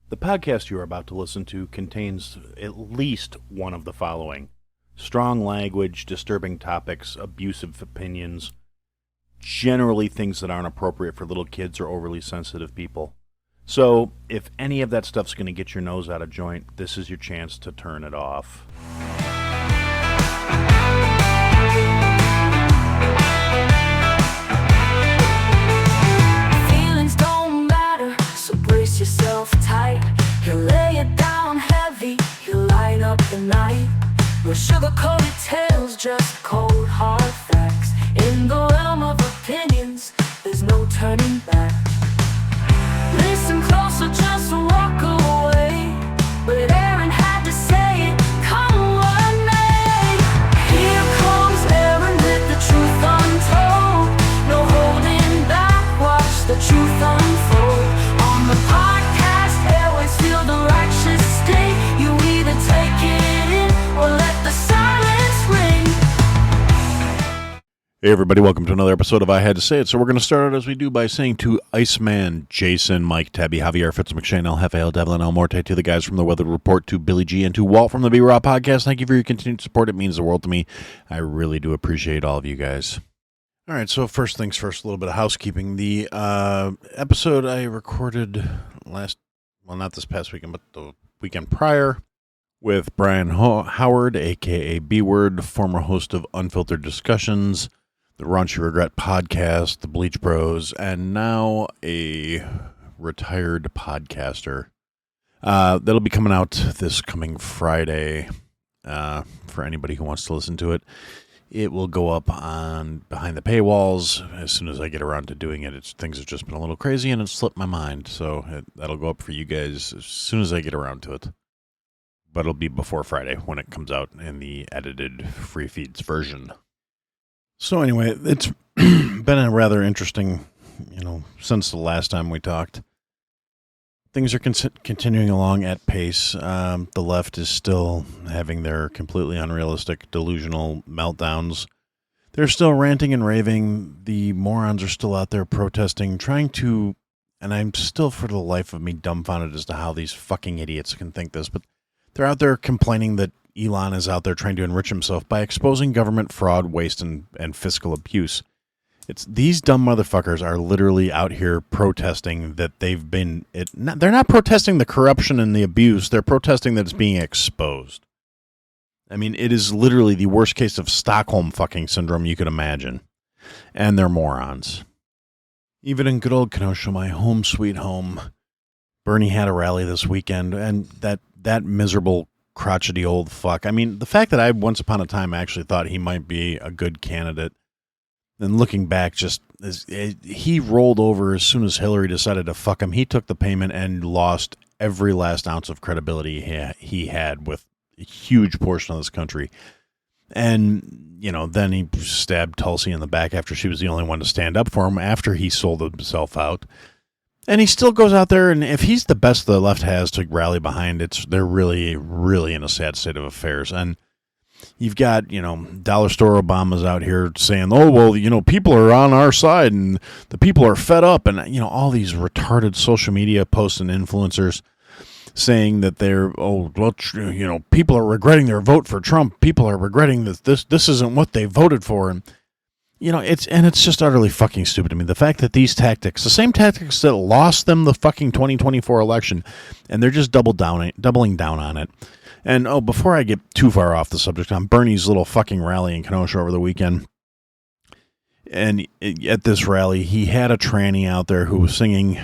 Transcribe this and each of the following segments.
The podcast you are about to listen to contains at least one of the following: strong language, disturbing topics, abusive opinions, generally things that aren't appropriate for little kids or overly sensitive people. So, if any of that stuff's going to get your nose out of joint, this is your chance to turn it off. Feelings don't matter, so brace yourself tight. He'll lay it down heavy, he'll light up the night. No sugar-coated tales, just cold hard facts. In the realm of opinions, there's no turning back. Listen closer, just walk away. But Aaron had to say it, come what may. Here comes Aaron with the truth untold. No holding back, watch the truth unfold. On the podcast, airways feel the righteous sting. You either take it in or let the silence ring. Hey everybody, welcome to another episode of I Had to Say It. So we're going to start out as we do by saying to Iceman, Jason, Mike, Tabby, Javier, Fitz, McShane, El Jefe, El Devlin, El Morte, to the guys from the Weather Report, to Billy G, and to Walt from the B-Raw Podcast. Thank you for your continued support. It means the world to me. I really do appreciate all of you guys. All right, so first things first, a little bit of housekeeping. The episode I recorded not this past weekend, but the weekend prior, with Brian Howard, a.k.a. B-Word, former host of Unfiltered Discussions, the Raunchy Regret podcast, the Bleach Bros, and now a retired podcaster. That'll be coming out this coming Friday for anybody who wants to listen to it. It will go up on behind the paywalls as soon as I get around to doing it. Things have just been a little crazy and it slipped my mind, so that'll go up for you guys as soon as I get around to it. But it'll be before Friday when it comes out in the edited free feeds version. So anyway, it's been a rather interesting, since the last time we talked. Things are continuing along at pace. The left is still having their completely unrealistic, delusional meltdowns. They're still ranting and raving. The morons are still out there protesting, trying to, and I'm still for the life of me dumbfounded as to how these fucking idiots can think this, but they're out there complaining that Elon is out there trying to enrich himself by exposing government fraud, waste, and fiscal abuse. These dumb motherfuckers are literally out here protesting that they're not protesting the corruption and the abuse. They're protesting that it's being exposed. I mean, it is literally the worst case of Stockholm fucking syndrome you could imagine. And they're morons. Even in good old Kenosha, my home sweet home, Bernie had a rally this weekend, and that miserable crotchety old fuck. I mean, the fact that I once upon a time actually thought he might be a good candidate, and looking back, he rolled over as soon as Hillary decided to fuck him. He took the payment and lost every last ounce of credibility he had with a huge portion of this country. And, then he stabbed Tulsi in the back after she was the only one to stand up for him after he sold himself out. And he still goes out there, and if he's the best the left has to rally behind, they're really, really in a sad state of affairs. And you've got, dollar store Obama's out here saying, oh, well, people are on our side, and the people are fed up, and, all these retarded social media posts and influencers saying that people are regretting their vote for Trump. People are regretting that this isn't what they voted for, and it's just utterly fucking stupid to me. The fact that these tactics, the same tactics that lost them the fucking 2024 election, and they're just doubling down on it. And, before I get too far off the subject, on Bernie's little fucking rally in Kenosha over the weekend, and at this rally, he had a tranny out there who was singing,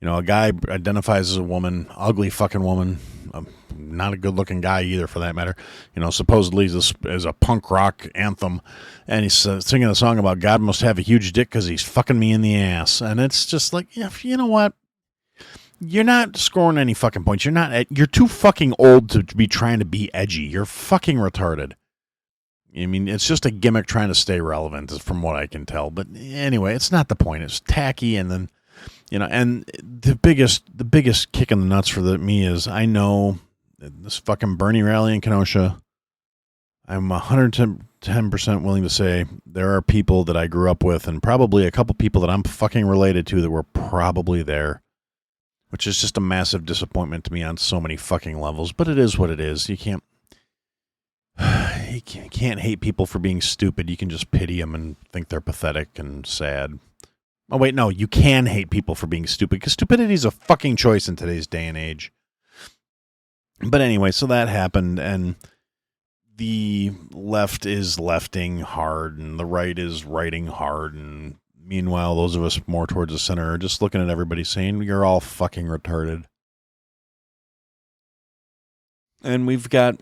a guy identifies as a woman, ugly fucking woman, not a good-looking guy either, for that matter. Supposedly is a punk rock anthem, and he's singing a song about God must have a huge dick because he's fucking me in the ass. And it's just like, you know what? You're not scoring any fucking points. You're too fucking old to be trying to be edgy. You're fucking retarded. I mean, it's just a gimmick trying to stay relevant, from what I can tell. But anyway, it's not the point. It's tacky, and then, and the biggest kick in the nuts for me is I know this fucking Bernie rally in Kenosha, I'm 110% willing to say there are people that I grew up with, and probably a couple people that I'm fucking related to, that were probably there which is just a massive disappointment to me on so many fucking levels. But it is what it is. You can't hate people for being stupid. You can just pity them and think they're pathetic and sad. Oh, wait, no, you can hate people for being stupid, because stupidity is a fucking choice in today's day and age. But anyway, so that happened, and the left is lefting hard, and the right is righting hard, and meanwhile, those of us more towards the center are just looking at everybody saying, you're all fucking retarded. And we've got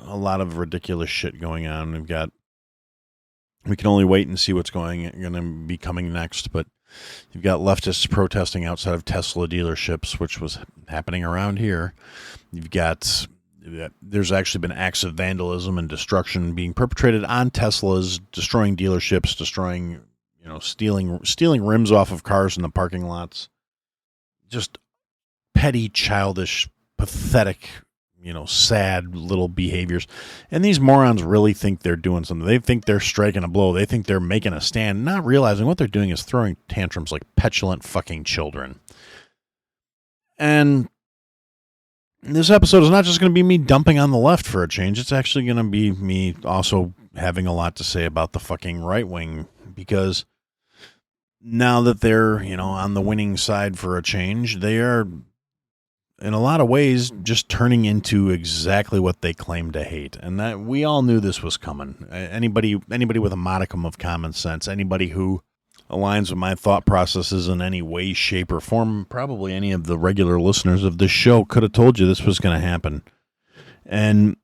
a lot of ridiculous shit going on. We can only wait and see what's going to be coming next, but you've got leftists protesting outside of Tesla dealerships, which was happening around here. There's actually been acts of vandalism and destruction being perpetrated on Teslas, destroying dealerships, stealing rims off of cars in the parking lots. Just petty, childish, pathetic, sad little behaviors. And these morons really think they're doing something. They think they're striking a blow. They think they're making a stand, not realizing what they're doing is throwing tantrums like petulant fucking children. And this episode is not just going to be me dumping on the left for a change. It's actually going to be me also having a lot to say about the fucking right wing, because now that they're, on the winning side for a change, they are in a lot of ways just turning into exactly what they claim to hate. And that we all knew this was coming. Anybody with a modicum of common sense, anybody who aligns with my thought processes in any way, shape, or form, probably any of the regular listeners of this show could have told you this was going to happen. And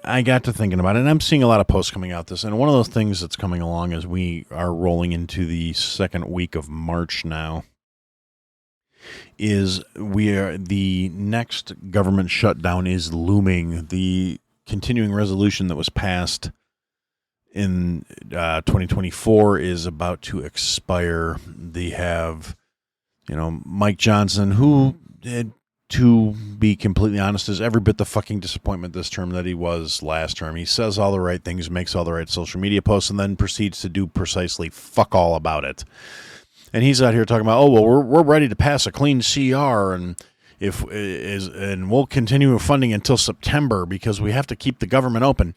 I got to thinking about it, and I'm seeing a lot of posts coming out this, and one of those things that's coming along as we are rolling into the second week of March now is the next government shutdown is looming. The continuing resolution that was passed in 2024 is about to expire. They have, Mike Johnson, who, to be completely honest, is every bit the fucking disappointment this term that he was last term. He says all the right things, makes all the right social media posts, and then proceeds to do precisely fuck all about it. And he's out here talking about, we're ready to pass a clean CR, and we'll continue funding until September because we have to keep the government open.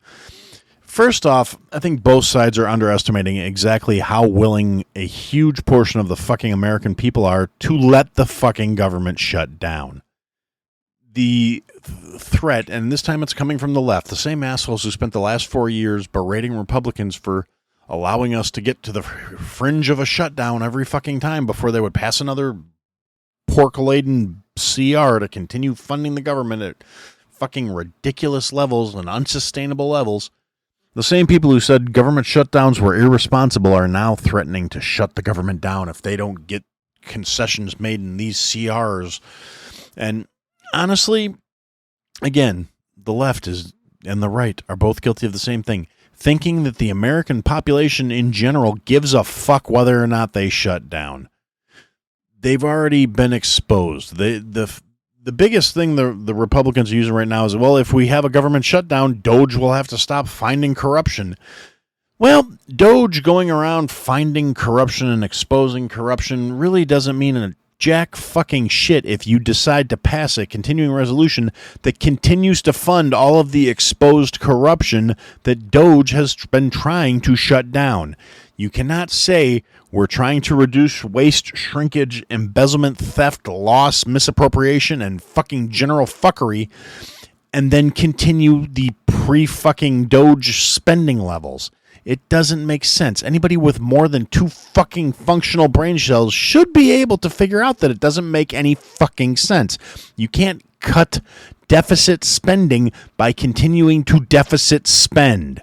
First off, I think both sides are underestimating exactly how willing a huge portion of the fucking American people are to let the fucking government shut down. The threat, and this time it's coming from the left, the same assholes who spent the last 4 years berating Republicans for allowing us to get to the fringe of a shutdown every fucking time before they would pass another pork-laden CR to continue funding the government at fucking ridiculous levels and unsustainable levels. The same people who said government shutdowns were irresponsible are now threatening to shut the government down if they don't get concessions made in these CRs. And honestly, again, the left and the right are both guilty of the same thing. Thinking that the American population in general gives a fuck whether or not they shut down. They've already been exposed. The biggest thing the Republicans are using right now is, if we have a government shutdown, Doge will have to stop finding corruption. Well, Doge going around finding corruption and exposing corruption really doesn't mean a jack fucking shit if you decide to pass a continuing resolution that continues to fund all of the exposed corruption that Doge has been trying to shut down. You cannot say we're trying to reduce waste, shrinkage, embezzlement, theft, loss, misappropriation, and fucking general fuckery, and then continue the pre-fucking Doge spending levels. It doesn't make sense. Anybody with more than 2 fucking functional brain cells should be able to figure out that it doesn't make any fucking sense. You can't cut deficit spending by continuing to deficit spend.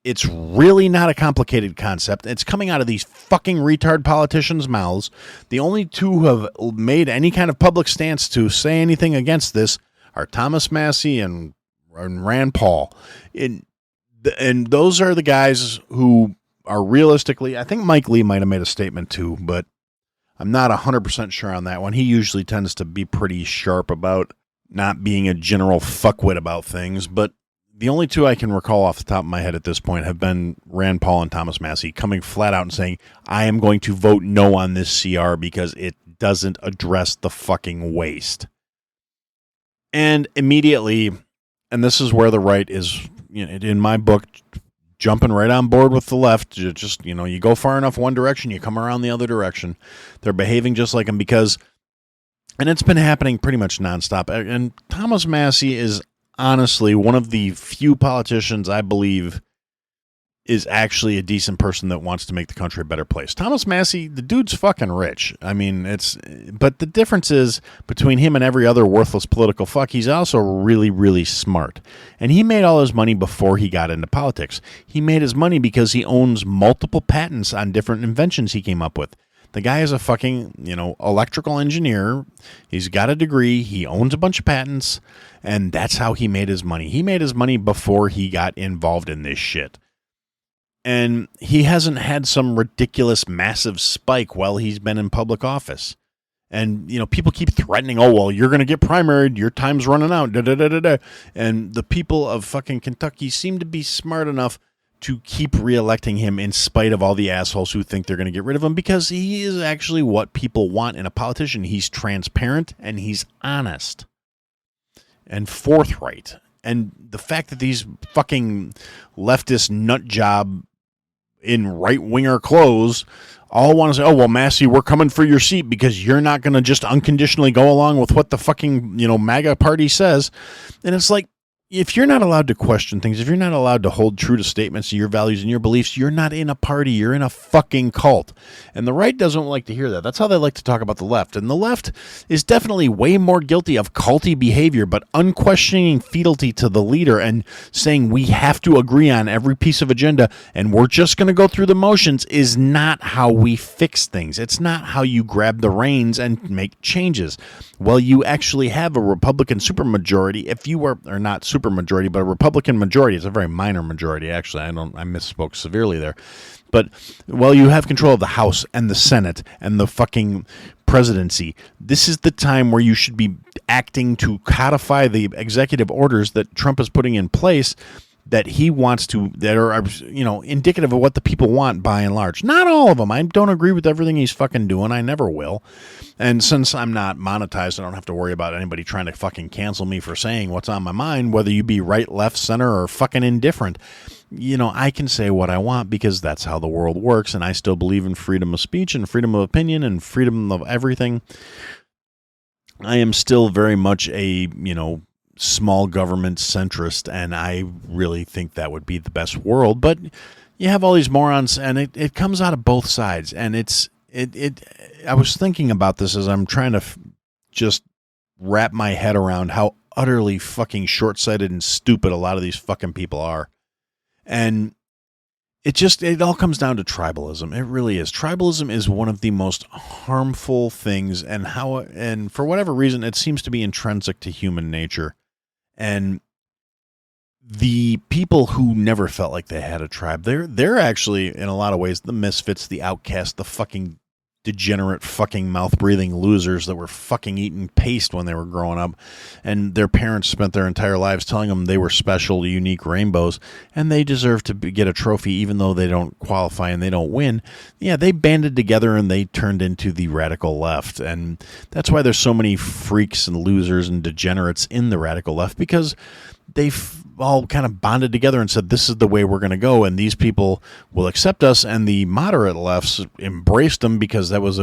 It's really not a complicated concept. It's coming out of these fucking retard politicians' mouths. The only two who have made any kind of public stance to say anything against this are Thomas Massie and Rand Paul. And those are the guys who are realistically, I think Mike Lee might have made a statement too, but I'm not 100% sure on that one. He usually tends to be pretty sharp about not being a general fuckwit about things, but the only two I can recall off the top of my head at this point have been Rand Paul and Thomas Massie coming flat out and saying, I am going to vote no on this CR because it it doesn't address the fucking waste. And immediately, and this is where the right is, in my book, jumping right on board with the left. Just, you go far enough one direction, you come around the other direction. They're behaving just like them because, and it's been happening pretty much nonstop. And Thomas Massie is honestly one of the few politicians I believe is actually a decent person that wants to make the country a better place. Thomas Massie, the dude's fucking rich. I mean, but the difference is between him and every other worthless political fuck, he's also really, really smart. And he made all his money before he got into politics. He made his money because he owns multiple patents on different inventions he came up with. The guy is a fucking, electrical engineer. He's got a degree. He owns a bunch of patents. And that's how he made his money. He made his money before he got involved in this shit. And he hasn't had some ridiculous, massive spike while he's been in public office. And, people keep threatening, oh, well, you're going to get primaried. Your time's running out. Da, da, da, da, da. And the people of fucking Kentucky seem to be smart enough to keep reelecting him in spite of all the assholes who think they're going to get rid of him, because he is actually what people want in a politician. He's transparent and he's honest and forthright. And the fact that these fucking leftist nut job in right-winger clothes all want to say, oh, well, Massie, we're coming for your seat because you're not going to just unconditionally go along with what the fucking, MAGA party says. And it's like, if you're not allowed to question things, if you're not allowed to hold true to statements, to your values and your beliefs, you're not in a party. You're in a fucking cult. And the right doesn't like to hear that. That's how they like to talk about the left. And the left is definitely way more guilty of culty behavior, but unquestioning fealty to the leader and saying we have to agree on every piece of agenda and we're just going to go through the motions is not how we fix things. It's not how you grab the reins and make changes. Well, you actually have a Republican supermajority. If you were, or not supermajority, but a Republican majority. It's a very minor majority, actually. I misspoke severely there. But, well, you have control of the House and the Senate and the fucking presidency. This is the time where you should be acting to codify the executive orders that Trump is putting in place that he wants to, that are, indicative of what the people want by and large. Not all of them. I don't agree with everything he's fucking doing. I never will. And since I'm not monetized, I don't have to worry about anybody trying to fucking cancel me for saying what's on my mind, whether you be right, left, center, or fucking indifferent. I can say what I want because that's how the world works, and I still believe in freedom of speech and freedom of opinion and freedom of everything. I am still very much a, small government centrist, and I really think that would be the best world. But you have all these morons, and it comes out of both sides. And I was thinking about this as I'm trying to just wrap my head around how utterly fucking short-sighted and stupid a lot of these fucking people are. And it all comes down to tribalism. It really is. Tribalism is one of the most harmful things, and for whatever reason, it seems to be intrinsic to human nature. And the people who never felt like they had a tribe, they're actually, in a lot of ways, the misfits, the outcasts, the fucking degenerate fucking mouth-breathing losers that were fucking eating paste when they were growing up, and their parents spent their entire lives telling them they were special, unique rainbows, and they deserve to get a trophy even though they don't qualify and they don't win. Yeah, they banded together and they turned into the radical left, and that's why there's so many freaks and losers and degenerates in the radical left, because they've all kind of bonded together and said, this is the way we're going to go, and these people will accept us. And the moderate lefts embraced them because that was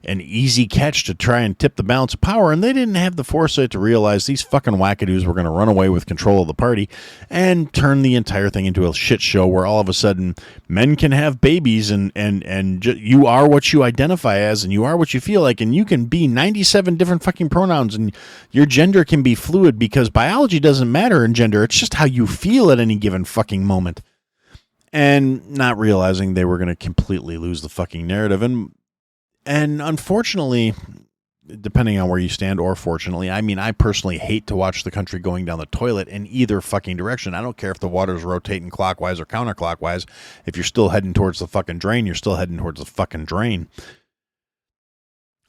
an easy catch to try and tip the balance of power, and they didn't have the foresight to realize these fucking wackadoos were going to run away with control of the party and turn the entire thing into a shit show where all of a sudden men can have babies and you are what you identify as and you are what you feel like, and you can be 97 different fucking pronouns and your gender can be fluid because biology doesn't matter in gender. It's just how you feel at any given fucking moment. And not realizing they were going to completely lose the fucking narrative. And unfortunately, depending on where you stand, or fortunately, I mean, I personally hate to watch the country going down the toilet in either fucking direction. I don't care if the water's rotating clockwise or counterclockwise. If you're still heading towards the fucking drain, you're still heading towards the fucking drain.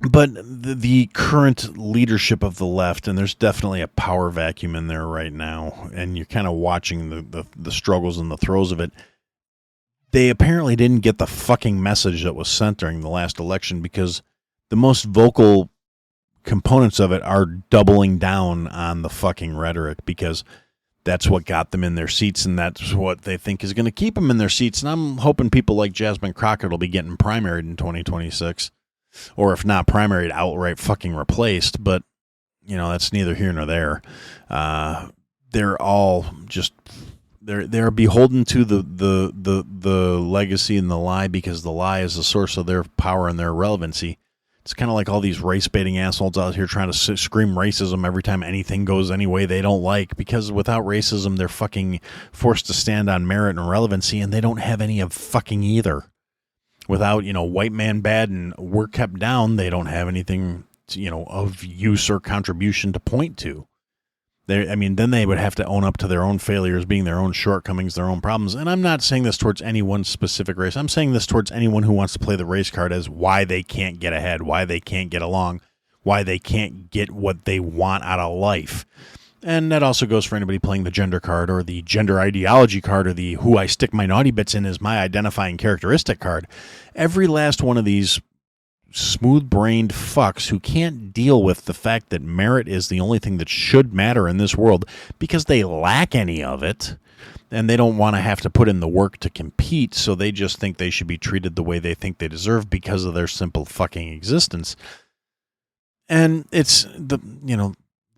But the current leadership of the left, and there's definitely a power vacuum in there right now, and you're kind of watching the struggles and the throes of it. They apparently didn't get the fucking message that was sent during the last election because the most vocal components of it are doubling down on the fucking rhetoric, because that's what got them in their seats, and that's what they think is going to keep them in their seats. And I'm hoping people like Jasmine Crockett will be getting primaried in 2026, or if not primaried, outright fucking replaced. But, that's neither here nor there. They're all just, they're beholden to the legacy and the lie, because the lie is the source of their power and their relevancy. It's kind of like all these race-baiting assholes out here trying to scream racism every time anything goes any way they don't like, because without racism, they're fucking forced to stand on merit and relevancy, and they don't have any of fucking either. Without, white man bad and we're kept down, they don't have anything, of use or contribution to point to. Then they would have to own up to their own failures, being their own shortcomings, their own problems. And I'm not saying this towards any one specific race. I'm saying this towards anyone who wants to play the race card as why they can't get ahead, why they can't get along, why they can't get what they want out of life. And that also goes for anybody playing the gender card, or the gender ideology card, or the who I stick my naughty bits in as my identifying characteristic card. Every last one of these smooth-brained fucks who can't deal with the fact that merit is the only thing that should matter in this world, because they lack any of it, and they don't want to have to put in the work to compete, so they just think they should be treated the way they think they deserve because of their simple fucking existence. And it's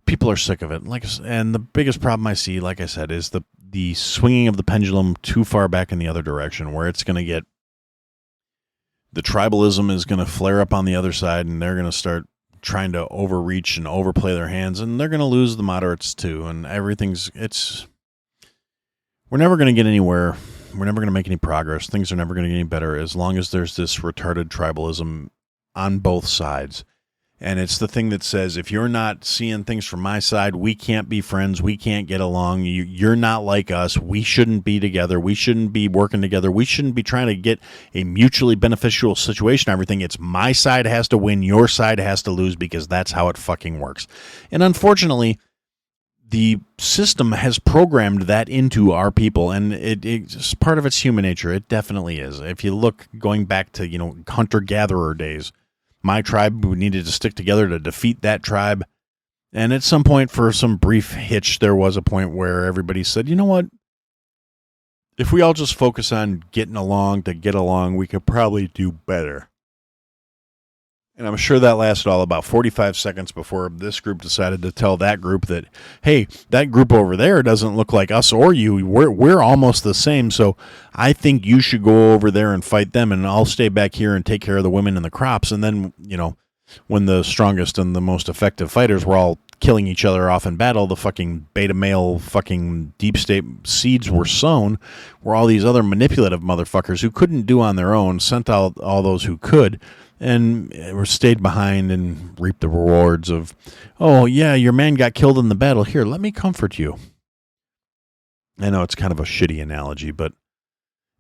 people are sick of it. And the biggest problem I see, like I said, is the swinging of the pendulum too far back in the other direction, where it's going to get, the tribalism is going to flare up on the other side, and they're going to start trying to overreach and overplay their hands, and they're going to lose the moderates too. And we're never going to get anywhere. We're never going to make any progress. Things are never going to get any better as long as there's this retarded tribalism on both sides. And it's the thing that says, if you're not seeing things from my side, we can't be friends. We can't get along. You're not like us. We shouldn't be together. We shouldn't be working together. We shouldn't be trying to get a mutually beneficial situation. Everything. It's my side has to win. Your side has to lose, because that's how it fucking works. And unfortunately, the system has programmed that into our people, and it's part of its human nature. It definitely is. If you look going back to, hunter-gatherer days, my tribe needed to stick together to defeat that tribe. And at some point, for some brief hitch, there was a point where everybody said, you know what? If we all just focus on getting along to get along, we could probably do better. And I'm sure that lasted all about 45 seconds before this group decided to tell that group that, hey, that group over there doesn't look like us or you. We're almost the same, so I think you should go over there and fight them, and I'll stay back here and take care of the women and the crops. And then, when the strongest and the most effective fighters were all killing each other off in battle, the fucking beta male fucking deep state seeds were sown, where all these other manipulative motherfuckers who couldn't do on their own sent out all those who could, and were stayed behind and reaped the rewards of, oh, yeah, your man got killed in the battle. Here, let me comfort you. I know it's kind of a shitty analogy, but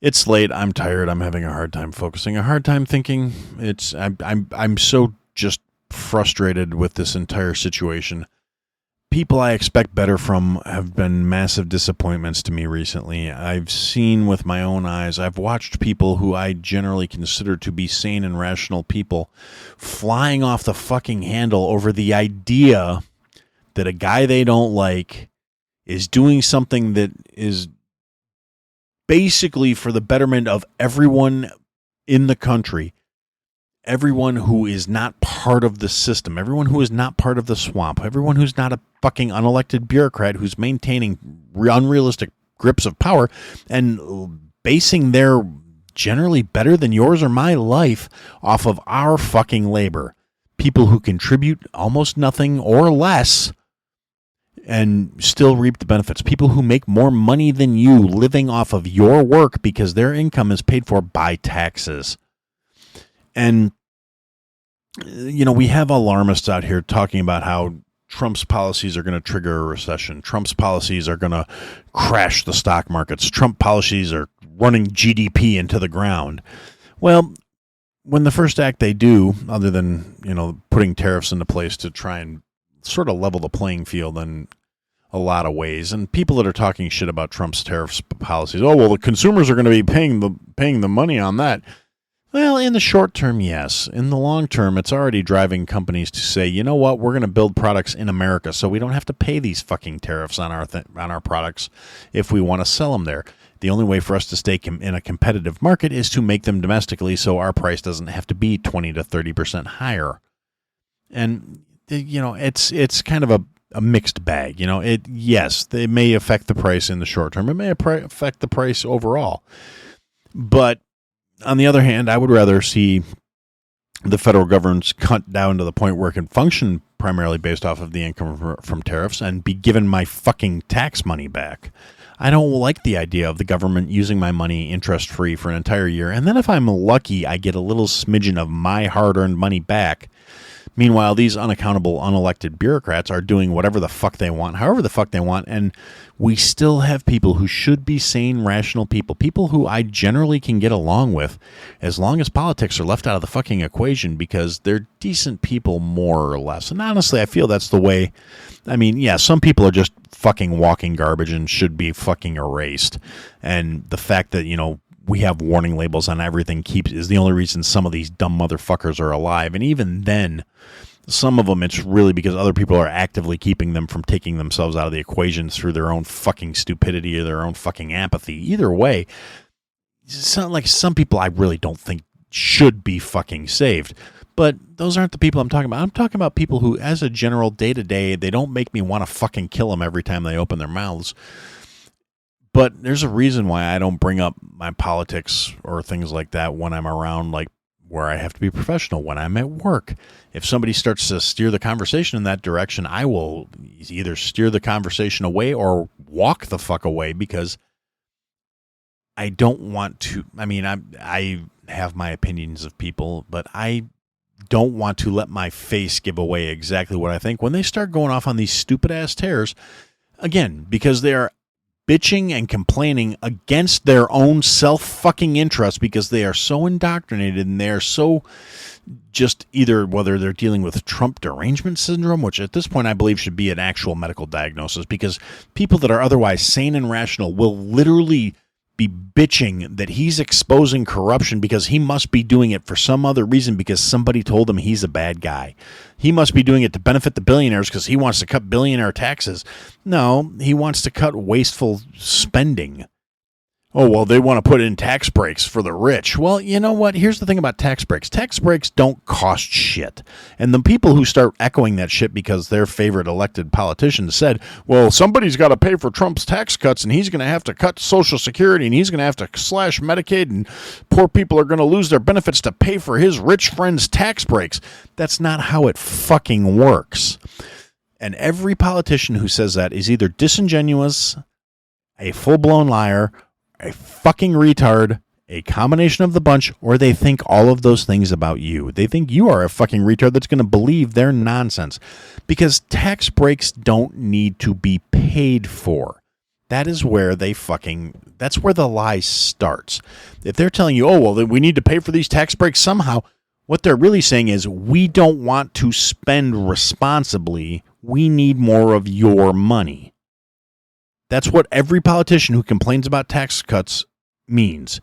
it's late. I'm tired. I'm having a hard time focusing, a hard time thinking. I'm so just frustrated with this entire situation. People I expect better from have been massive disappointments to me recently. I've seen with my own eyes, I've watched people who I generally consider to be sane and rational people flying off the fucking handle over the idea that a guy they don't like is doing something that is basically for the betterment of everyone in the country. Everyone who is not part of the system, everyone who is not part of the swamp, everyone who's not a fucking unelected bureaucrat who's maintaining unrealistic grips of power and basing their generally better than yours or my life off of our fucking labor. People who contribute almost nothing or less and still reap the benefits. People who make more money than you living off of your work because their income is paid for by taxes. And, we have alarmists out here talking about how Trump's policies are going to trigger a recession. Trump's policies are going to crash the stock markets. Trump policies are running GDP into the ground. Well, when the first act they do, other than, putting tariffs into place to try and sort of level the playing field in a lot of ways, and people that are talking shit about Trump's tariffs policies, oh, well, the consumers are going to be paying the money on that. Well, in the short term, yes. In the long term, it's already driving companies to say, you know what, we're going to build products in America so we don't have to pay these fucking tariffs on our products if we want to sell them there. The only way for us to stay in a competitive market is to make them domestically so our price doesn't have to be 20 to 30% higher. And, it's kind of a mixed bag. Yes, it may affect the price in the short term. It may affect the price overall. But on the other hand, I would rather see the federal government cut down to the point where it can function primarily based off of the income from tariffs and be given my fucking tax money back. I don't like the idea of the government using my money interest-free for an entire year, and then if I'm lucky, I get a little smidgen of my hard-earned money back. Meanwhile, these unaccountable, unelected bureaucrats are doing whatever the fuck they want, however the fuck they want, and we still have people who should be sane, rational people who I generally can get along with, as long as politics are left out of the fucking equation, because they're decent people more or less. And honestly, I feel that's the way. I mean, yeah, some people are just fucking walking garbage and should be fucking erased. And the fact that, we have warning labels on everything is the only reason some of these dumb motherfuckers are alive. And even then, some of them, it's really because other people are actively keeping them from taking themselves out of the equation through their own fucking stupidity or their own fucking apathy. Either way, some people I really don't think should be fucking saved. But those aren't the people I'm talking about. I'm talking about people who, as a general day-to-day, they don't make me want to fucking kill them every time they open their mouths. But there's a reason why I don't bring up my politics or things like that when I'm around, like, where I have to be professional, when I'm at work. If somebody starts to steer the conversation in that direction, I will either steer the conversation away or walk the fuck away, because I don't want to. I mean, I have my opinions of people, but I don't want to let my face give away exactly what I think when they start going off on these stupid-ass tears, again, because they are bitching and complaining against their own self-fucking interest, because they are so indoctrinated and they are so just either, whether they're dealing with Trump derangement syndrome, which at this point I believe should be an actual medical diagnosis, because people that are otherwise sane and rational will literally be bitching that he's exposing corruption because he must be doing it for some other reason, because somebody told him he's a bad guy. He must be doing it to benefit the billionaires because he wants to cut billionaire taxes. No, he wants to cut wasteful spending. Oh, well, they want to put in tax breaks for the rich. Well, you know what? Here's the thing about tax breaks. Tax breaks don't cost shit. And the people who start echoing that shit because their favorite elected politician said, well, somebody's got to pay for Trump's tax cuts, and he's going to have to cut Social Security, and he's going to have to slash Medicaid, and poor people are going to lose their benefits to pay for his rich friend's tax breaks. That's not how it fucking works. And every politician who says that is either disingenuous, a full-blown liar, a fucking retard, a combination of the bunch, or they think all of those things about you. They think you are a fucking retard that's going to believe their nonsense. Because tax breaks don't need to be paid for. That is where that's where the lie starts. If they're telling you, oh, well, we need to pay for these tax breaks somehow, what they're really saying is, we don't want to spend responsibly. We need more of your money. That's what every politician who complains about tax cuts means.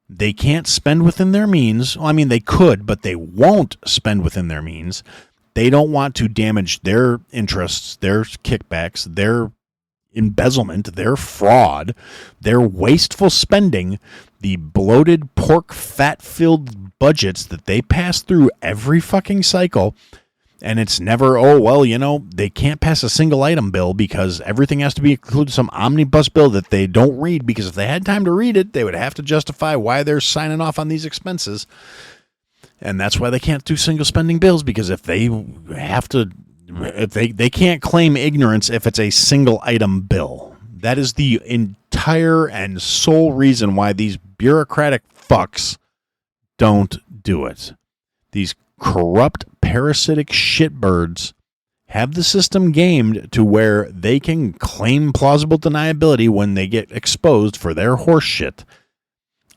They can't spend within their means. Well, I mean, they could, but they won't spend within their means. They don't want to damage their interests, their kickbacks, their embezzlement, their fraud, their wasteful spending, the bloated pork fat-filled budgets that they pass through every fucking cycle. And it's never, oh, well, they can't pass a single item bill because everything has to be included some omnibus bill that they don't read, because if they had time to read it, they would have to justify why they're signing off on these expenses. And that's why they can't do single spending bills, because if they can't claim ignorance if it's a single item bill. That is the entire and sole reason why these bureaucratic fucks don't do it. These corrupt, parasitic shitbirds have the system gamed to where they can claim plausible deniability when they get exposed for their horse shit.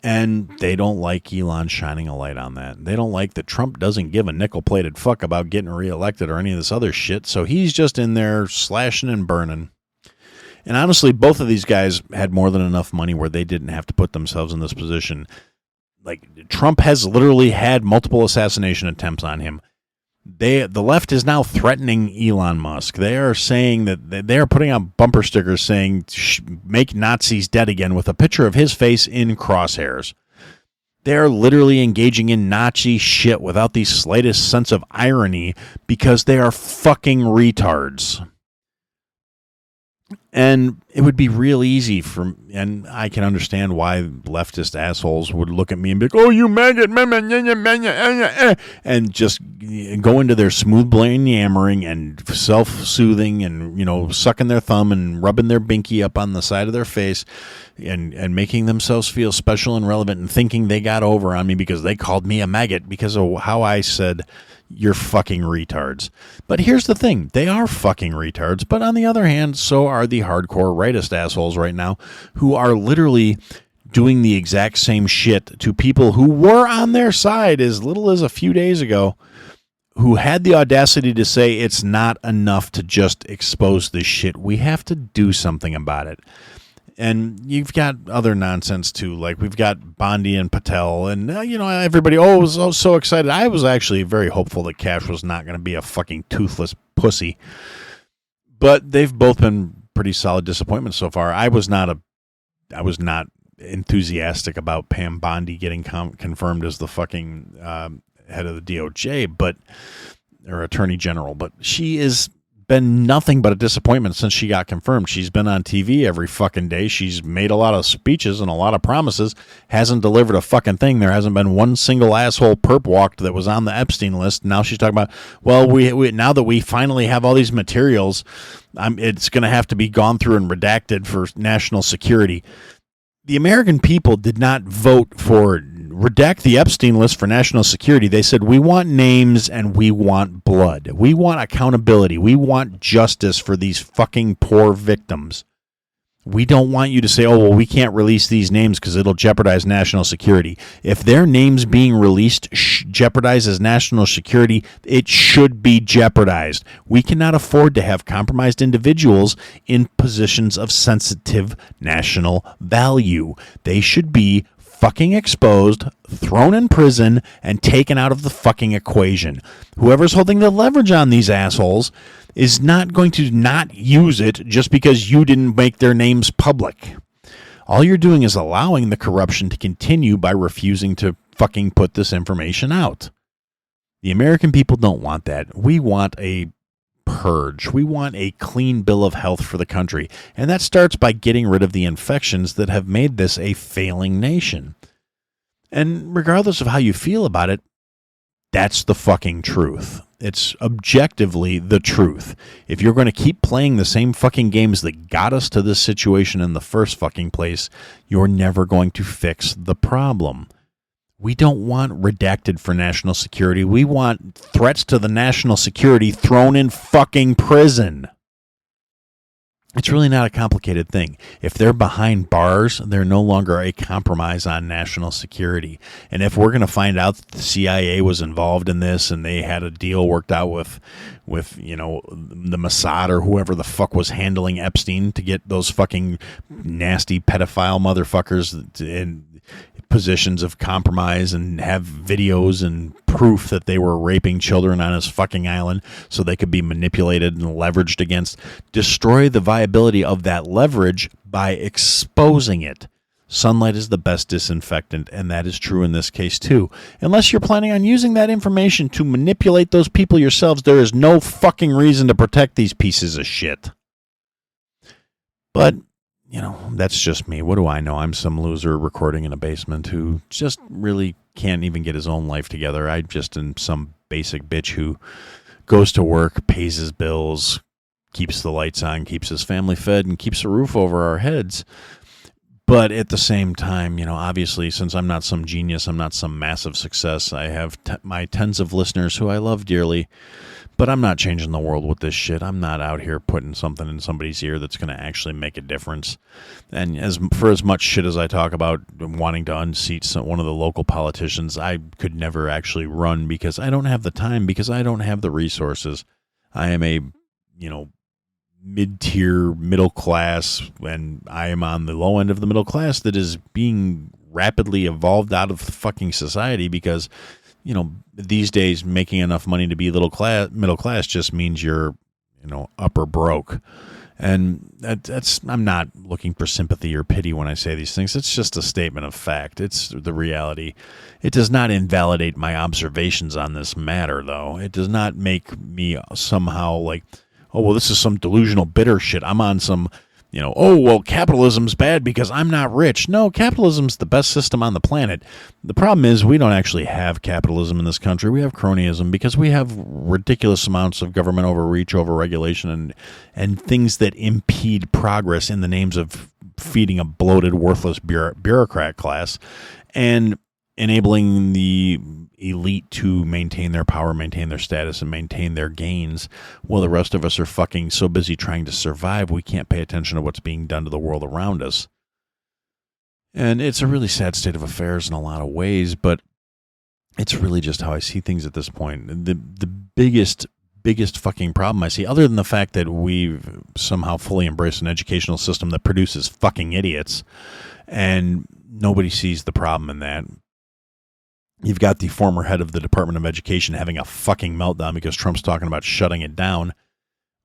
And they don't like Elon shining a light on that. They don't like that Trump doesn't give a nickel-plated fuck about getting reelected or any of this other shit, so he's just in there slashing and burning. And honestly, both of these guys had more than enough money where they didn't have to put themselves in this position. like Trump has literally had multiple assassination attempts on him. The left is now threatening Elon Musk. They are saying that they are putting out bumper stickers saying make Nazis dead again with a picture of his face in crosshairs. They're literally engaging in Nazi shit without the slightest sense of irony because they are fucking retards. And it would be real easy and I can understand why leftist assholes would look at me and be like, oh, you maggot, and just go into their smooth brain yammering and self-soothing and, sucking their thumb and rubbing their binky up on the side of their face and making themselves feel special and relevant and thinking they got over on me because they called me a maggot because of how I said, you're fucking retards. But here's the thing. They are fucking retards. But on the other hand, so are the hardcore rightist assholes right now who are literally doing the exact same shit to people who were on their side as little as a few days ago, who had the audacity to say it's not enough to just expose this shit. We have to do something about it. And you've got other nonsense, too. Like, we've got Bondi and Patel. And, everybody, was so excited. I was actually very hopeful that Cash was not going to be a fucking toothless pussy. But they've both been pretty solid disappointments so far. I was not enthusiastic about Pam Bondi getting confirmed as the fucking head of the DOJ, or Attorney General. But she is been nothing but a disappointment since she got confirmed. She's been on TV every fucking day. She's made a lot of speeches and a lot of promises, hasn't delivered a fucking thing. There hasn't been one single asshole perp walked that was on the Epstein list. Now she's talking about, well, we now that we finally have all these materials, it's going to have to be gone through and redacted for national security. The American people did not vote for redact the Epstein list for national security. They said, we want names and we want blood. We want accountability. We want justice for these fucking poor victims. We don't want you to say, oh, well, we can't release these names because it'll jeopardize national security. If their names being released jeopardizes national security, it should be jeopardized. We cannot afford to have compromised individuals in positions of sensitive national value. They should be fucking exposed, thrown in prison, and taken out of the fucking equation. Whoever's holding the leverage on these assholes is not going to not use it just because you didn't make their names public. All you're doing is allowing the corruption to continue by refusing to fucking put this information out. The American people don't want that. We want a purge. We want a clean bill of health for the country. And that starts by getting rid of the infections that have made this a failing nation. And regardless of how you feel about it, that's the fucking truth. It's objectively the truth. If you're going to keep playing the same fucking games that got us to this situation in the first fucking place, you're never going to fix the problem. We don't want redacted for national security. We want threats to the national security thrown in fucking prison. It's really not a complicated thing. If they're behind bars, they're no longer a compromise on national security. And if we're going to find out that the CIA was involved in this and they had a deal worked out with the Mossad or whoever the fuck was handling Epstein to get those fucking nasty pedophile motherfuckers in positions of compromise and have videos and proof that they were raping children on his fucking island so they could be manipulated and leveraged against, destroy the viability of that leverage by exposing it. Sunlight is the best disinfectant, and that is true in this case too. Unless you're planning on using that information to manipulate those people yourselves, there is no fucking reason to protect these pieces of shit. But that's just me. What do I know? I'm some loser recording in a basement who just really can't even get his own life together. I just am some basic bitch who goes to work, pays his bills, keeps the lights on, keeps his family fed, and keeps a roof over our heads. But at the same time, obviously, since I'm not some genius, I'm not some massive success, I have my tens of listeners who I love dearly. But I'm not changing the world with this shit. I'm not out here putting something in somebody's ear that's going to actually make a difference. And for as much shit as I talk about wanting to unseat one of the local politicians, I could never actually run because I don't have the time, because I don't have the resources. I am a, mid-tier middle class, and I am on the low end of the middle class that is being rapidly evolved out of fucking society because, these days making enough money to be middle class just means you're, upper broke. And I'm not looking for sympathy or pity when I say these things. It's just a statement of fact. It's the reality. It does not invalidate my observations on this matter, though. It does not make me somehow like, oh, well, this is some delusional bitter shit. I'm on some, oh, well, capitalism's bad because I'm not rich. No, capitalism's the best system on the planet. The problem is we don't actually have capitalism in this country. We have cronyism because we have ridiculous amounts of government overreach, overregulation, and things that impede progress in the names of feeding a bloated, worthless bureaucrat class and enabling the elite to maintain their power, maintain their status, and maintain their gains, while the rest of us are fucking so busy trying to survive, we can't pay attention to what's being done to the world around us. And it's a really sad state of affairs in a lot of ways, but it's really just how I see things at this point. The biggest fucking problem I see, other than the fact that we've somehow fully embraced an educational system that produces fucking idiots, and nobody sees the problem in that. You've got the former head of the Department of Education having a fucking meltdown because Trump's talking about shutting it down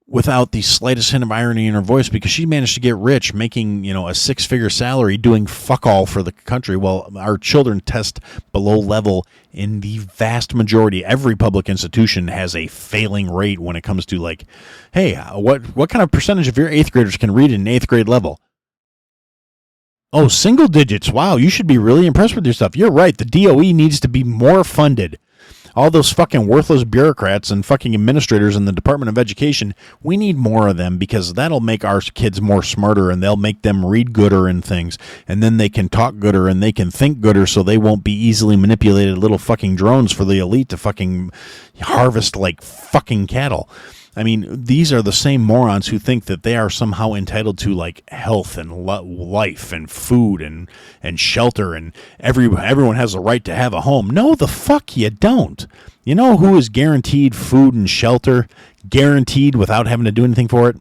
without the slightest hint of irony in her voice because she managed to get rich making, a six-figure salary doing fuck all for the country while our children test below level in the vast majority. Every public institution has a failing rate when it comes to like, hey, what kind of percentage of your 8th graders can read at an 8th grade level? Oh, single digits. Wow, you should be really impressed with yourself. You're right. The DOE needs to be more funded. All those fucking worthless bureaucrats and fucking administrators in the Department of Education, we need more of them because that'll make our kids more smarter and they'll make them read gooder and things. And then they can talk gooder and they can think gooder so they won't be easily manipulated little fucking drones for the elite to fucking harvest like fucking cattle. I mean, these are the same morons who think that they are somehow entitled to like health and life and food and shelter and everyone has the right to have a home. No, the fuck you don't. You know who is guaranteed food and shelter, guaranteed without having to do anything for it?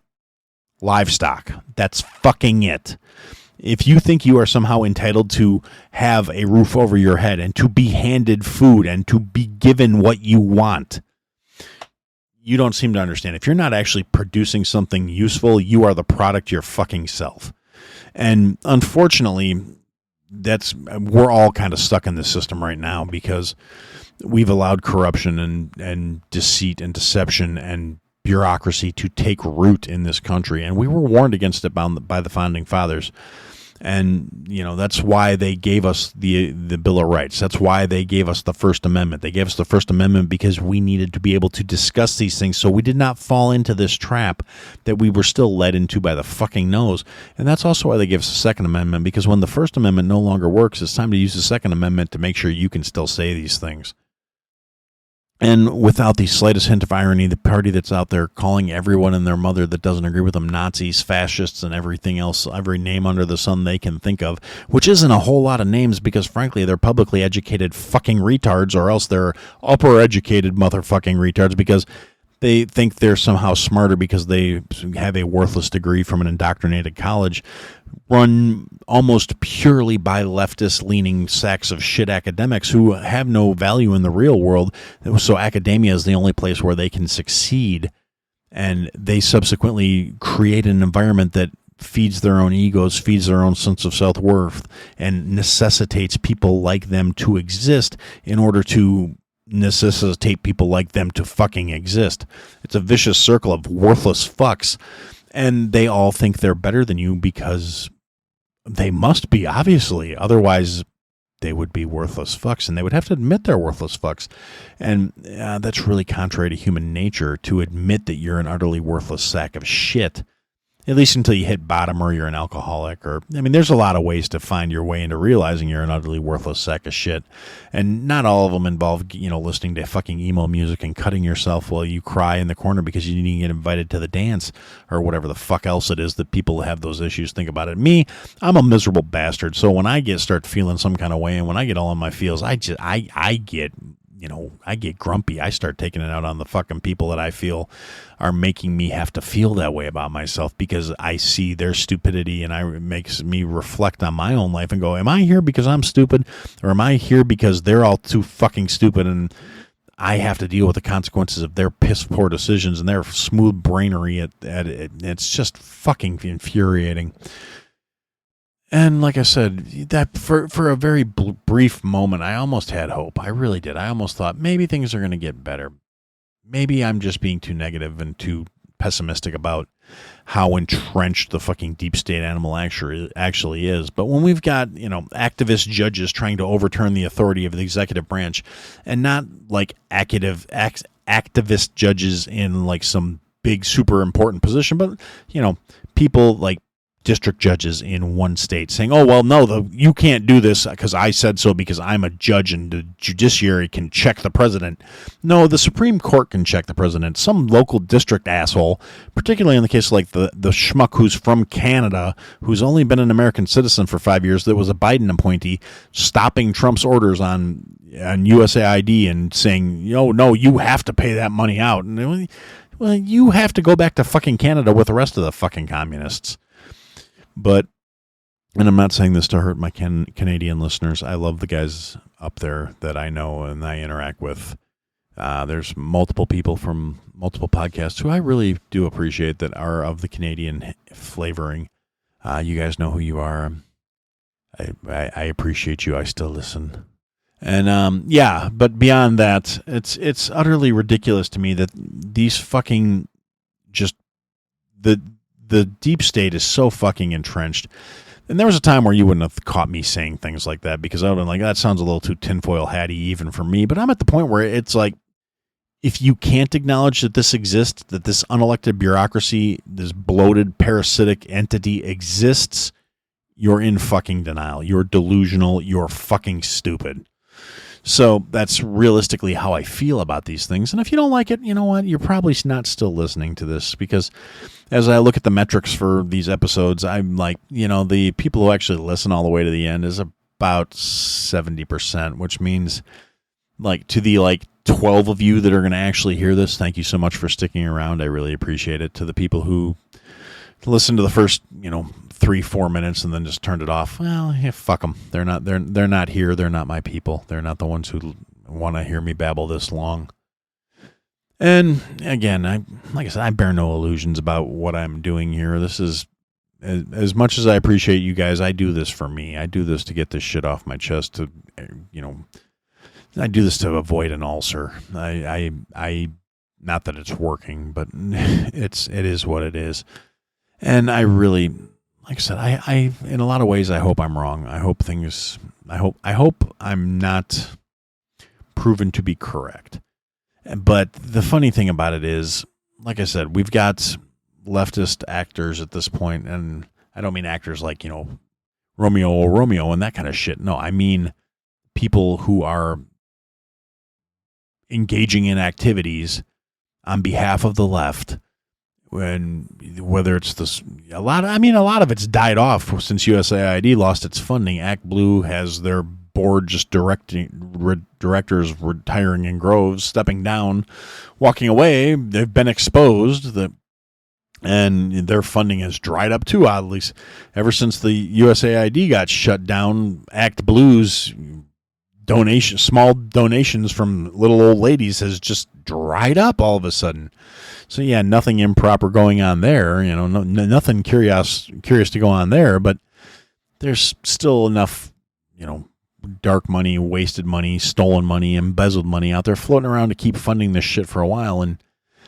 Livestock. That's fucking it. If you think you are somehow entitled to have a roof over your head and to be handed food and to be given what you want, you don't seem to understand. If you're not actually producing something useful, you are the product of your fucking self. And unfortunately, we're all kind of stuck in this system right now because we've allowed corruption and deceit and deception and bureaucracy to take root in this country. And we were warned against it by the founding fathers. And, that's why they gave us the Bill of Rights. That's why they gave us the First Amendment. They gave us the First Amendment because we needed to be able to discuss these things so we did not fall into this trap that we were still led into by the fucking nose. And that's also why they gave us the Second Amendment, because when the First Amendment no longer works, it's time to use the Second Amendment to make sure you can still say these things. And without the slightest hint of irony, the party that's out there calling everyone and their mother that doesn't agree with them Nazis, fascists, and everything else, every name under the sun they can think of, which isn't a whole lot of names because, frankly, they're publicly educated fucking retards, or else they're upper educated motherfucking retards because they think they're somehow smarter because they have a worthless degree from an indoctrinated college run almost purely by leftist-leaning sacks of shit academics who have no value in the real world. So academia is the only place where they can succeed, and they subsequently create an environment that feeds their own egos, feeds their own sense of self-worth, and necessitates people like them to exist in order to necessitate people like them to fucking exist. It's a vicious circle of worthless fucks, and they all think they're better than you because they must be, obviously. Otherwise, they would be worthless fucks, and they would have to admit they're worthless fucks. And that's really contrary to human nature, to admit that you're an utterly worthless sack of shit. At least until you hit bottom or you're an alcoholic. There's a lot of ways to find your way into realizing you're an utterly worthless sack of shit. And not all of them involve, listening to fucking emo music and cutting yourself while you cry in the corner because you didn't get invited to the dance or whatever the fuck else it is that people who have those issues think about it. Me, I'm a miserable bastard. So when I start feeling some kind of way and when I get all on my feels, I get I get grumpy. I start taking it out on the fucking people that I feel are making me have to feel that way about myself because I see their stupidity, and it makes me reflect on my own life and go, am I here because I'm stupid, or am I here because they're all too fucking stupid and I have to deal with the consequences of their piss poor decisions and their smooth brainery it's just fucking infuriating. And like I said, that for a very brief moment, I almost had hope. I really did. I almost thought maybe things are going to get better. Maybe I'm just being too negative and too pessimistic about how entrenched the fucking deep state animal actually is. But when we've got, activist judges trying to overturn the authority of the executive branch, and not like activist judges in like some big super important position, but people like district judges in one state saying, oh, well, no, you can't do this because I said so because I'm a judge and the judiciary can check the president. No, the Supreme Court can check the president. Some local district asshole, particularly in the case of like the schmuck who's from Canada, who's only been an American citizen for 5 years, that was a Biden appointee, stopping Trump's orders on USAID and saying, no, you have to pay that money out. And well, you have to go back to fucking Canada with the rest of the fucking communists. But, and I'm not saying this to hurt my Canadian listeners. I love the guys up there that I know and I interact with. There's multiple people from multiple podcasts who I really do appreciate that are of the Canadian flavoring. You guys know who you are. I appreciate you. I still listen. And but beyond that, it's utterly ridiculous to me that these fucking just the deep state is so fucking entrenched. And there was a time where you wouldn't have caught me saying things like that because I would have been like, that sounds a little too tinfoil hatty even for me. But I'm at the point where it's like, if you can't acknowledge that this exists, that this unelected bureaucracy, this bloated parasitic entity exists, you're in fucking denial. You're delusional. You're fucking stupid. So that's realistically how I feel about these things. And if you don't like it, you know what? You're probably not still listening to this because as I look at the metrics for these episodes, I'm like, the people who actually listen all the way to the end is about 70%, which means like to the 12 of you that are going to actually hear this, thank you so much for sticking around. I really appreciate it. To the people who listen to the first, 3-4 minutes and then just turned it off. Well, yeah, fuck them. They're not here. They're not my people. They're not the ones who want to hear me babble this long. And again, like I said, I bear no illusions about what I'm doing here. This is, as much as I appreciate you guys, I do this for me. I do this to get this shit off my chest. I do this to avoid an ulcer. I not that it's working, but it is what it is. And I really, like I said, I in a lot of ways, I hope I'm wrong. I hope I'm not proven to be correct. But the funny thing about it is, like I said, we've got leftist actors at this point, and I don't mean actors like, Romeo and that kind of shit. No, I mean people who are engaging in activities on behalf of the left. Whether it's a lot of it's died off since USAID lost its funding. ActBlue has their board just directors retiring in groves, stepping down, walking away. They've been exposed, and their funding has dried up too, oddly. Ever since the USAID got shut down, ActBlue's small donations from little old ladies has just dried up all of a sudden. So yeah, nothing improper going on there, nothing curious to go on there, but there's still enough, dark money, wasted money, stolen money, embezzled money out there floating around to keep funding this shit for a while. And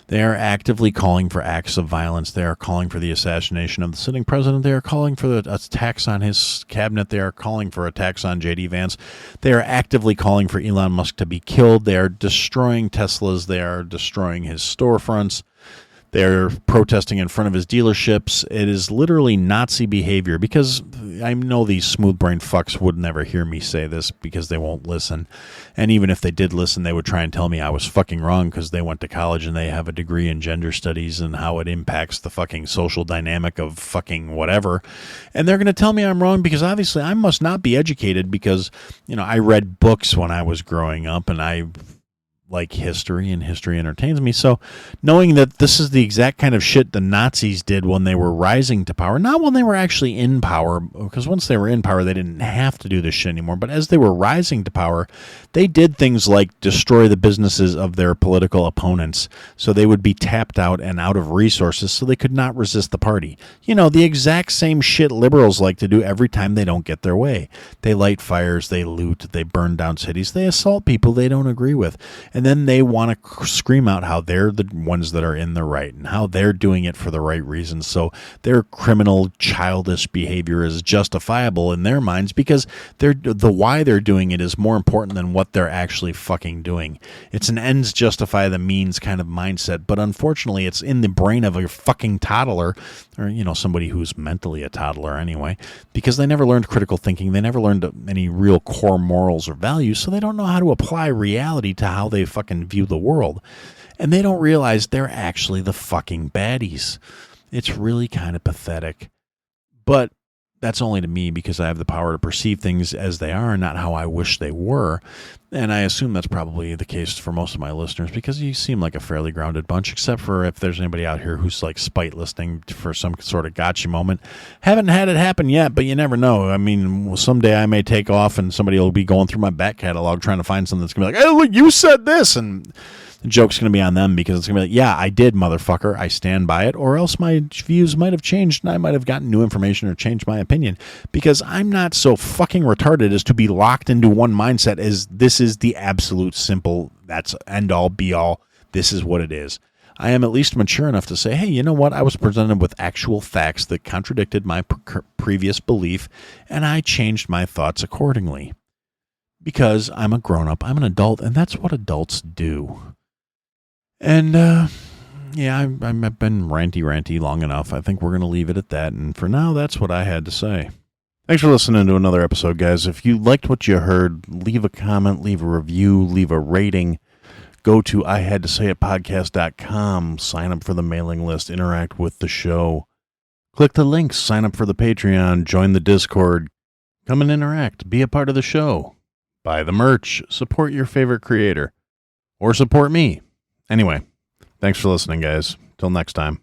they are actively calling for acts of violence. They are calling for the assassination of the sitting president. They are calling for the attacks on his cabinet. They are calling for attacks on J.D. Vance. They are actively calling for Elon Musk to be killed. They are destroying Teslas. They are destroying his storefronts. They're protesting in front of his dealerships. It is literally Nazi behavior, because I know these smooth-brained fucks would never hear me say this because they won't listen. And even if they did listen, they would try and tell me I was fucking wrong because they went to college and they have a degree in gender studies and how it impacts the fucking social dynamic of fucking whatever. And they're going to tell me I'm wrong because obviously I must not be educated because, I read books when I was growing up and I like history, and history entertains me. So knowing that this is the exact kind of shit the Nazis did when they were rising to power, not when they were actually in power, because once they were in power, they didn't have to do this shit anymore. But as they were rising to power, they did things like destroy the businesses of their political opponents so they would be tapped out and out of resources so they could not resist the party. You know, the exact same shit liberals like to do every time they don't get their way. They light fires, they loot, they burn down cities, they assault people they don't agree with. And then they want to scream out how they're the ones that are in the right and how they're doing it for the right reasons. So their criminal, childish behavior is justifiable in their minds because the why they're doing it is more important than what they're actually fucking doing. It's an ends justify the means kind of mindset, but unfortunately it's in the brain of a fucking toddler, or, you know, somebody who's mentally a toddler anyway, because they never learned critical thinking. They never learned any real core morals or values, so they don't know how to apply reality to how they fucking view the world. And they don't realize they're actually the fucking baddies. It's really kind of pathetic. But that's only to me because I have the power to perceive things as they are and not how I wish they were. And I assume that's probably the case for most of my listeners because you seem like a fairly grounded bunch, except for if there's anybody out here who's like spite listening for some sort of gotcha moment. Haven't had it happen yet, but you never know. I mean, someday I may take off and somebody will be going through my back catalog trying to find something that's going to be like, hey, look, you said this. And the joke's going to be on them because it's going to be like, yeah, I did, motherfucker. I stand by it. Or else my views might have changed and I might have gotten new information or changed my opinion because I'm not so fucking retarded as to be locked into one mindset as this is the absolute simple, that's end all be all. This is what it is. I am at least mature enough to say, hey, you know what? I was presented with actual facts that contradicted my previous belief and I changed my thoughts accordingly. Because I'm a grown-up, I'm an adult, and that's what adults do. And, yeah, I've been ranty long enough. I think we're going to leave it at that. And for now, that's what I had to say. Thanks for listening to another episode, guys. If you liked what you heard, leave a comment, leave a review, leave a rating. Go to ihadtosayitpodcast.com, sign up for the mailing list, interact with the show. Click the links, sign up for the Patreon, join the Discord. Come and interact, be a part of the show. Buy the merch, support your favorite creator. Or support me. Anyway, thanks for listening, guys. Till next time.